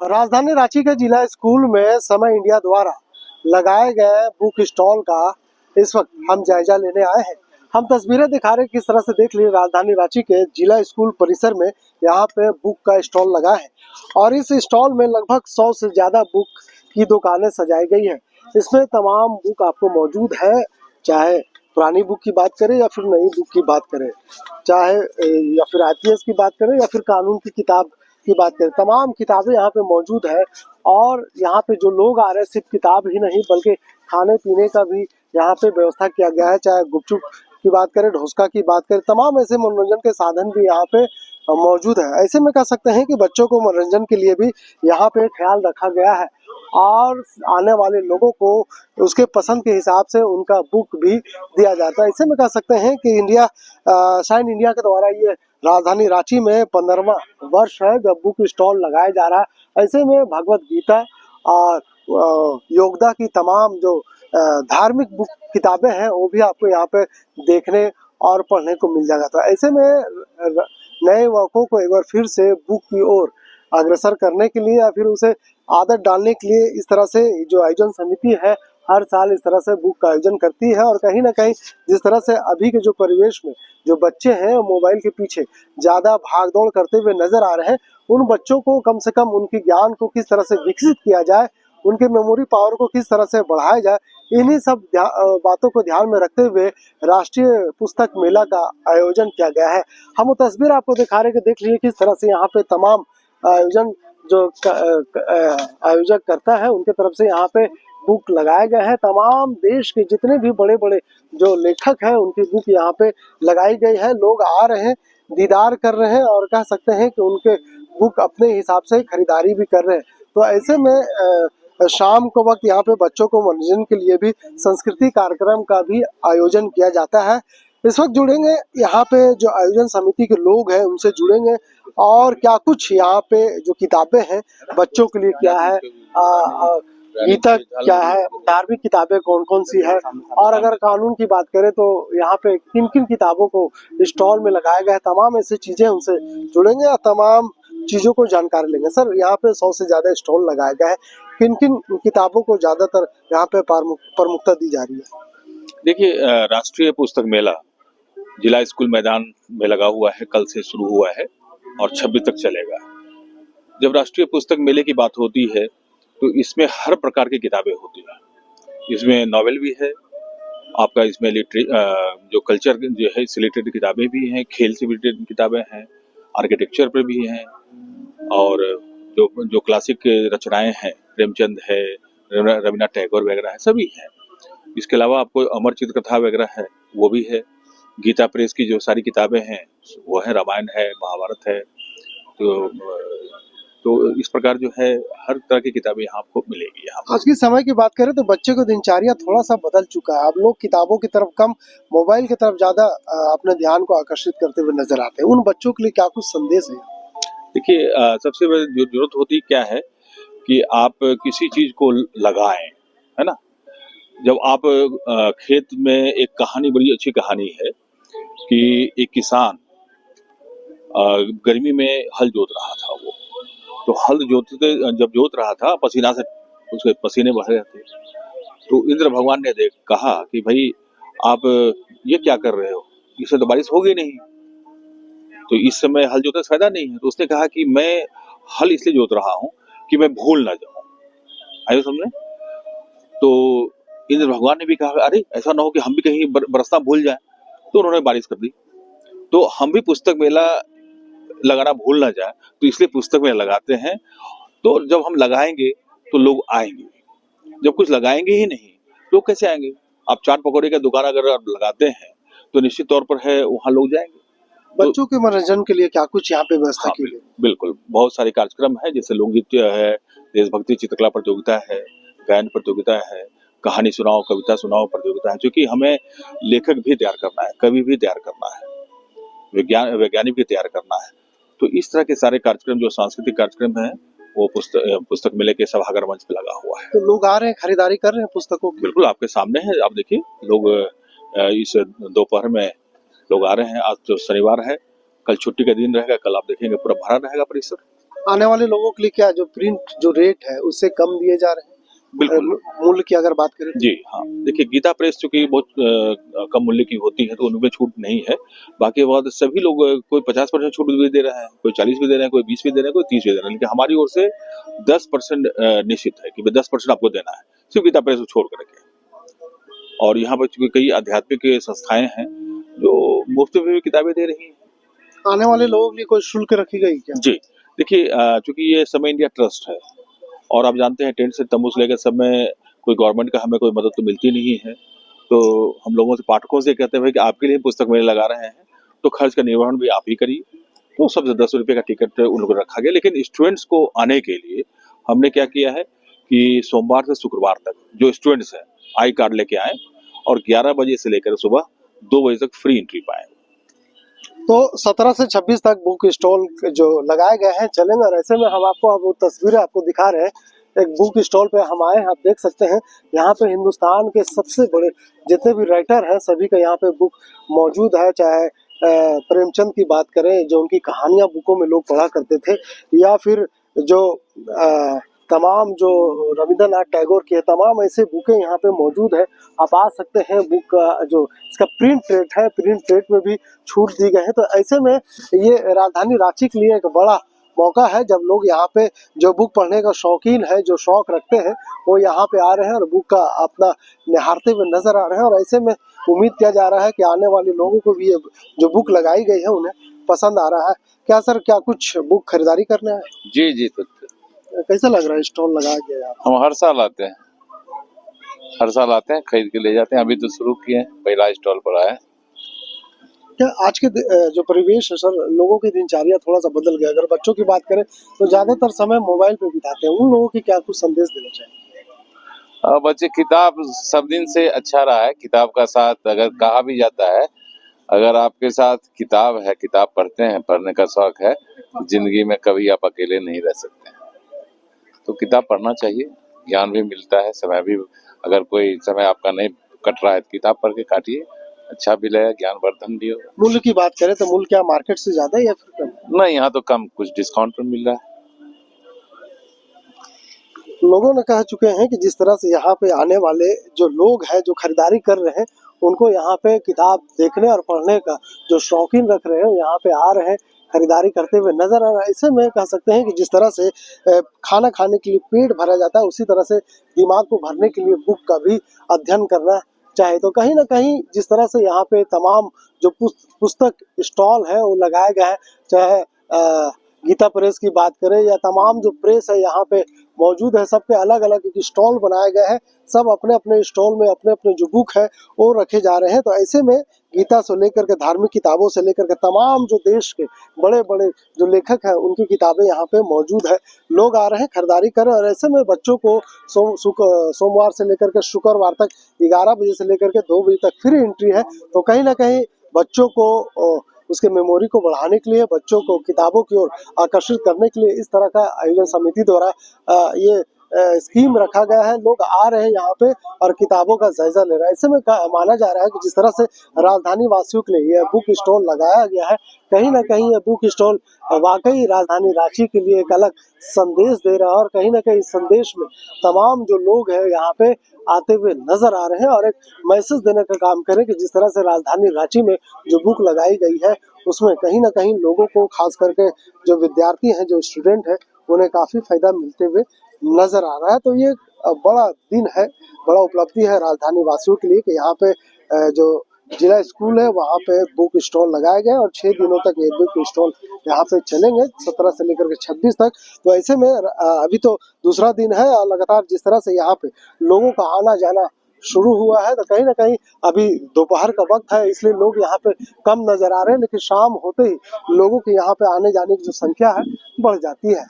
राजधानी रांची के जिला स्कूल में समय इंडिया द्वारा लगाए गए बुक स्टॉल का इस वक्त हम जायजा लेने आए हैं। हम तस्वीरें दिखा रहे हैं, किस तरह से देख लिए राजधानी रांची के जिला स्कूल परिसर में यहाँ पे बुक का स्टॉल लगा है और इस स्टॉल में लगभग 100 से ज्यादा बुक की दुकानें सजाई गई है। इसमें तमाम बुक आपको मौजूद है, चाहे पुरानी बुक की बात करें या फिर नई बुक की बात करें, चाहे या फिर आईपीएस की बात करें या फिर कानून की किताब की बात करें, तमाम किताबें यहाँ पे मौजूद है। और यहाँ पे जो लोग आ रहे हैं सिर्फ किताब ही नहीं बल्कि खाने पीने का भी यहाँ पे व्यवस्था किया गया है। चाहे गुपचुप की बात करें, ढोसका की बात करें, तमाम ऐसे मनोरंजन के साधन भी यहाँ पे मौजूद है। ऐसे में कह सकते हैं कि बच्चों को मनोरंजन के लिए भी यहाँ पे ख्याल रखा गया है और आने वाले लोगों को उसके पसंद के हिसाब से उनका बुक भी दिया जाता है। ऐसे में कह सकते हैं कि शाइन इंडिया के द्वारा ये राजधानी रांची में 15वां वर्ष है जब बुक स्टॉल लगाया जा रहा है। ऐसे में भगवत गीता और योगदा की तमाम जो धार्मिक बुक किताबें हैं वो भी आपको यहाँ पे देखने और पढ़ने को मिल जाएगा। तो ऐसे में नए युवकों को एक बार फिर से बुक की ओर अग्रसर करने के लिए या फिर उसे आदत डालने के लिए इस तरह से जो आयोजन समिति है हर साल इस तरह से बुक का आयोजन करती है। और कहीं ना कहीं जिस तरह से अभी के जो परिवेश में जो बच्चे हैं मोबाइल के पीछे ज्यादा भाग दौड़ करते हुए नजर आ रहे हैं, उन बच्चों को कम से कम उनके ज्ञान को किस तरह से विकसित किया जाए, उनके मेमोरी पावर को किस तरह से बढ़ाया जाए, इन्हीं सब बातों को ध्यान में रखते हुए राष्ट्रीय पुस्तक मेला का आयोजन किया गया है। हम वो तस्वीर आपको दिखा रहे हैं कि देख लीजिए किस तरह से यहाँ पे तमाम आयोजन जो आयोजक करता है उनके तरफ से यहाँ पे बुक लगाए गए हैं। तमाम देश के जितने भी बड़े बड़े जो लेखक हैं उनकी बुक यहाँ पे लगाई गई है। लोग आ रहे हैं, दीदार कर रहे हैं और कह सकते हैं कि उनके बुक अपने हिसाब से खरीदारी भी कर रहे हैं। तो ऐसे में शाम को वक्त यहाँ पे बच्चों को मनोरंजन के लिए भी संस्कृति कार्यक्रम का भी आयोजन किया जाता है। इस वक्त जुड़ेंगे यहाँ पे जो आयोजन समिति के लोग हैं उनसे जुड़ेंगे और क्या कुछ यहाँ पे जो किताबें हैं बच्चों के लिए क्या है, गीता क्या है, धार्मिक किताबें कौन कौन सी है, और अगर कानून की बात करें तो यहाँ पे किन किन किताबों को स्टॉल में लगाया गया है, तमाम ऐसी चीजें उनसे जुड़ेंगे और तमाम चीजों को जानकारी लेंगे। सर, यहाँ पे 100 से ज्यादा स्टॉल लगाया गया है, किन किन किताबों को ज्यादातर यहाँ पे प्रमुखता दी जा रही है? देखिए, राष्ट्रीय पुस्तक मेला जिला स्कूल मैदान में लगा हुआ है, कल से शुरू हुआ है और 26 तक चलेगा। जब राष्ट्रीय पुस्तक मेले की बात होती है तो इसमें हर प्रकार की किताबें होती हैं। इसमें नॉवेल भी है, आपका इसमें जो कल्चर जो है इससे रिलेटेड किताबें भी हैं, खेल से रिलेटेड किताबें हैं, आर्किटेक्चर पर भी हैं और जो क्लासिक रचनाएं हैं, प्रेमचंद है, रविन्द्रनाथ टैगोर वगैरह है, सभी हैं। इसके अलावा आपको अमर चित्र कथा वगैरह है वो भी है। गीता प्रेस की जो सारी किताबें हैं वो है, रामायण है, महाभारत है। तो इस प्रकार जो है हर तरह की किताबें यहाँ आपको मिलेगी। यहाँ आज के समय की बात करें तो बच्चे को दिनचर्या थोड़ा सा बदल चुका है। अब लोग किताबों की तरफ कम, मोबाइल की तरफ ज्यादा अपने ध्यान को आकर्षित करते हुए नजर आते हैं। उन बच्चों के लिए क्या कुछ संदेश है? देखिए, सबसे बड़ी जो जरूरत होती क्या है कि आप किसी चीज को लगाएं, है ना। जब आप खेत में एक कहानी, बड़ी अच्छी कहानी है कि एक किसान गर्मी में हल जोत रहा था। वो तो हल जब जोत रहा था, पसीना से उसके पसीने बह रहे थे। तो इंद्र भगवान ने कहा कि भाई आप ये क्या कर रहे हो, इससे तो बारिश होगी नहीं, तो इस समय हल जोतने से फायदा नहीं है। तो उसने कहा कि मैं हल इसलिए जोत रहा हूँ कि मैं भूल ना जाऊं। आयो समझे? तो इंद्र भगवान ने भी कहा अरे ऐसा ना हो कि हम भी कहीं बरसना भूल जाए, तो उन्होंने बारिश कर दी। तो हम भी पुस्तक मेला लगाना भूल ना जाए, तो इसलिए पुस्तक मेला लगाते हैं। तो जब हम लगाएंगे तो लोग आएंगे, जब कुछ लगाएंगे ही नहीं लोग कैसे आएंगे? आप चाट पकौड़े का दुकान अगर आप लगाते हैं तो निश्चित तौर पर है वहां लोग जाएंगे। बच्चों के मनोरंजन के लिए क्या कुछ यहाँ पे व्यवस्था की गई? बिल्कुल, बहुत सारे कार्यक्रम है, जैसे लोक नृत्य है, देशभक्ति चित्रकला प्रतियोगिता है, गायन प्रतियोगिता है, कहानी सुनाओ कविता सुनाओ प्रतियोगिता है, क्योंकि हमें लेखक भी तैयार करना है, कवि भी तैयार करना है, वैज्ञानिक भी तैयार करना है। तो इस तरह के सारे कार्यक्रम जो सांस्कृतिक कार्यक्रम है वो पुस्तक मेले के सभागार मंच पे लगा हुआ है। तो लोग आ रहे हैं, खरीदारी कर रहे हैं पुस्तकों की? बिल्कुल, आपके सामने है, आप देखिए लोग इस दोपहर में लोग आ रहे हैं। आज तो शनिवार है, कल छुट्टी का दिन रहेगा, कल आप देखेंगे पूरा भरा रहेगा परिसर। आने वाले लोगों के लिए क्या जो प्रिंट जो रेट है उससे कम दिए जा रहे हैं? बिल्कुल। मूल्य की अगर बात करें तो? जी हाँ, देखिए गीता प्रेस चूंकि बहुत कम मूल्य की होती है तो उनमें छूट नहीं है। बाकी बात सभी लोग कोई 50% छूट भी दे रहा है, कोई 40 भी दे रहे हैं, कोई 20 भी दे रहे हैं, कोई 30 भी दे रहे हैं, लेकिन हमारी ओर से 10% निश्चित है कि भाई 10% आपको देना है, सिर्फ गीता प्रेस को छोड़ करके। और यहाँ पर चूंकि कई आध्यात्मिक संस्थाएं हैं जो मुफ्त में भी किताबें दे रही हैं। आने वाले लोगों के लिए कोई शुल्क रखी गई क्या? जी, देखिए चूंकि ये समय इंडिया ट्रस्ट है और आप जानते हैं टेंट से तम्बू से लेकर सब में कोई गवर्नमेंट का हमें कोई मदद तो मिलती नहीं है, तो हम लोगों से पाठकों से कहते हैं भाई कि आपके लिए पुस्तक मेले लगा रहे हैं तो खर्च का निर्वहन भी आप ही करिए। तो सबसे 10 रुपये का टिकट उन लोगों को रखा गया, लेकिन स्टूडेंट्स को आने के लिए हमने क्या किया है कि सोमवार से शुक्रवार तक जो स्टूडेंट्स हैं आई कार्ड लेके आए और 11 बजे से लेकर सुबह 2 बजे तक फ्री एंट्री पाए। तो 17 से 26 तक बुक स्टॉल जो लगाए गए हैं चलेंगे, और ऐसे में हम आपको अब वो तस्वीरें आपको दिखा रहे हैं। एक बुक स्टॉल पे हम आए हैं, आप देख सकते हैं यहाँ पे हिंदुस्तान के सबसे बड़े जितने भी राइटर हैं सभी का यहाँ पे बुक मौजूद है। चाहे प्रेमचंद की बात करें जो उनकी कहानियां बुकों में लोग पढ़ा करते थे, या फिर जो तमाम जो रविंद्रनाथ टैगोर की है, तमाम ऐसे बुकें यहाँ पे मौजूद है। आप आ सकते हैं। बुक का जो इसका प्रिंट रेट है, प्रिंट रेट में भी छूट दी गई है। तो ऐसे में ये राजधानी रांची के लिए एक बड़ा मौका है जब लोग यहाँ पे जो बुक पढ़ने का शौकीन है, जो शौक रखते हैं, वो यहाँ पे आ रहे हैं और बुक का अपना निहारते हुए नजर आ रहे हैं। और ऐसे में उम्मीद किया जा रहा है कि आने वाले लोगों को भी ये जो बुक लगाई गई है उन्हें पसंद आ रहा है। क्या सर, क्या कुछ बुक खरीदारी करना है? जी जी, तो कैसा लग रहा है स्टॉल लगाया गया है? हम हर साल आते हैं, खरीद के ले जाते हैं। अभी तो शुरू किए हैं, पहला स्टॉल पर आया है। क्या आज के जो परिवेश है सर, लोगों की दिनचर्या थोड़ा सा बदल गया। अगर बच्चों की बात करें तो ज्यादातर समय मोबाइल पे बिताते हैं, उन लोगों की क्या कुछ संदेश देना चाहिए? बच्चे किताब सब दिन से अच्छा रहा है। किताब का साथ अगर कहा भी जाता है, अगर आपके साथ किताब है, किताब पढ़ते हैं, पढ़ने का शौक है, तो जिंदगी में कभी आप अकेले नहीं रह सकते हैं। तो किताब पढ़ना चाहिए, ज्ञान भी मिलता है। समय भी अगर कोई समय आपका नहीं कट रहा है तो किताब पढ़ के काटिए, अच्छा भी लगेगा, ज्ञानवर्धन भी होगा। मूल्य की बात करें तो मूल्य क्या मार्केट से ज्यादा है या फिर कम? नहीं, यहाँ तो कम, कुछ डिस्काउंट पर मिल रहा है। लोगों ने कह चुके हैं कि जिस तरह से यहाँ पे आने वाले जो लोग हैं जो खरीदारी कर रहे हैं, उनको यहाँ पे किताब देखने और पढ़ने का जो शौकीन रख रहे हैं, यहाँ पे आ रहे हैं, खरीदारी करते हुए नजर आ रहा है। इससे में कह सकते हैं कि जिस तरह से खाना खाने के लिए पेट भरा जाता है, उसी तरह से दिमाग को भरने के लिए बुक का भी अध्ययन करना चाहे। तो कहीं ना कहीं जिस तरह से यहाँ पे तमाम जो पुस्तक स्टॉल है वो लगाए गए हैं, चाहे गीता प्रेस की बात करें या तमाम जो प्रेस है यहाँ पे मौजूद है, सबके अलग अलग स्टॉल बनाए गए हैं। सब अपने अपने स्टॉल में अपने अपने जो बुक है वो रखे जा रहे हैं। तो ऐसे में गीता से लेकर के धार्मिक किताबों से लेकर के तमाम जो देश के बड़े बड़े जो लेखक हैं उनकी किताबें यहाँ पे मौजूद है। लोग आ रहे हैं खरीदारी कर रहे हैं। और ऐसे में बच्चों को सोमवार से लेकर के शुक्रवार तक 11 बजे से लेकर के 2 बजे तक फ्री एंट्री है। तो कहीं ना कहीं बच्चों को उसके मेमोरी को बढ़ाने के लिए, बच्चों को किताबों की ओर आकर्षित करने के लिए इस तरह का आयोजन समिति द्वारा ये स्कीम रखा गया है। लोग आ रहे हैं यहाँ पे और किताबों का जायजा ले रहे हैं। ऐसे में माना जा रहा है कि जिस तरह से राजधानी वासियों के लिए यह बुक स्टॉल लगाया गया है, कहीं ना कहीं यह बुक स्टॉल वाकई राजधानी रांची के लिए एक अलग संदेश दे रहा है। और कहीं ना कहीं इस संदेश में तमाम जो लोग हैं यहाँ पे आते हुए नजर आ रहे हैं और एक मैसेज देने का काम करें कि जिस तरह से राजधानी रांची में जो बुक लगाई गई है उसमें कहीं ना कहीं लोगों को, खास करके जो विद्यार्थी हैं, जो स्टूडेंट हैं, उन्हें काफी फायदा मिलते हुए नजर आ रहा है। तो ये बड़ा दिन है, बड़ा उपलब्धि है राजधानी वासियों के लिए कि यहाँ पे जो जिला स्कूल है वहाँ पे बुक स्टॉल लगाए गए और 6 दिनों तक ये बुक स्टॉल यहाँ पे चलेंगे, 17 से लेकर के 26 तक। तो ऐसे में अभी तो दूसरा दिन है और लगातार जिस तरह से यहाँ पे लोगों का आना जाना शुरू हुआ है, तो कहीं ना कहीं अभी दोपहर का वक्त है इसलिए लोग यहाँ पे कम नजर आ रहे हैं, लेकिन शाम होते ही लोगों के यहाँ पे आने जाने की जो संख्या है बढ़ जाती है।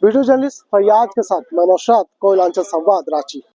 वीडियो जर्नलिस्ट फैयाज के साथ मैं नौशाद, कोयलांचल संवाद, रांची।